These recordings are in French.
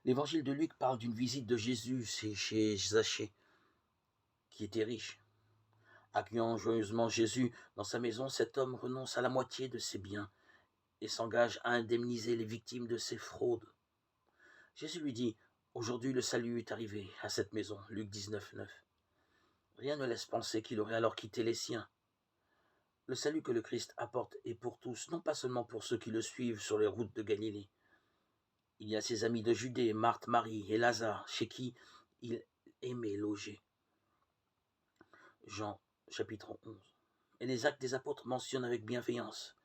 L'évangile de Luc parle d'une visite de Jésus chez Zachée, qui était riche. Accueillant joyeusement Jésus dans sa maison, cet homme renonce à la moitié de ses biens et s'engage à indemniser les victimes de ses fraudes. Jésus lui dit: « Aujourd'hui le salut est arrivé à cette maison. » Luc 19, 9. Rien ne laisse penser qu'il aurait alors quitté les siens. Le salut que le Christ apporte est pour tous, non pas seulement pour ceux qui le suivent sur les routes de Galilée. Il y a ses amis de Judée, Marthe, Marie et Lazare, chez qui il aimait loger. Jean, chapitre 11. Et les actes des apôtres mentionnent avec bienveillance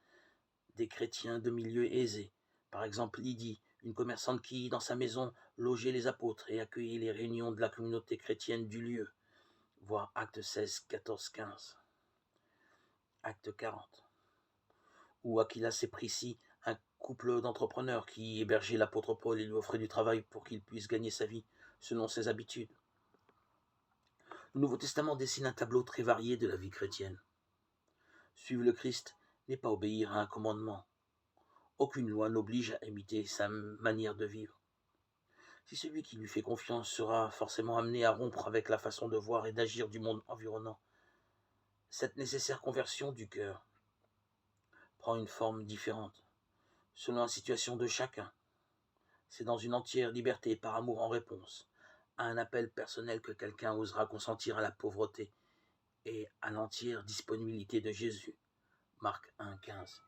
des chrétiens de milieux aisés. Par exemple, Lydie, une commerçante qui, dans sa maison, logeait les apôtres et accueillait les réunions de la communauté chrétienne du lieu. Voir Acte 16, 14, 15. Acte 40. Ou Aquilas et Priscille, un couple d'entrepreneurs qui hébergeait l'apôtre Paul et lui offrait du travail pour qu'il puisse gagner sa vie selon ses habitudes. Le Nouveau Testament dessine un tableau très varié de la vie chrétienne. Suivre le Christ n'est pas obéir à un commandement. Aucune loi n'oblige à imiter sa manière de vivre. Si celui qui lui fait confiance sera forcément amené à rompre avec la façon de voir et d'agir du monde environnant, cette nécessaire conversion du cœur prend une forme différente, selon la situation de chacun. C'est dans une entière liberté par amour en réponse à un appel personnel que quelqu'un osera consentir à la pauvreté et à l'entière disponibilité de Jésus. Marc 1, 15.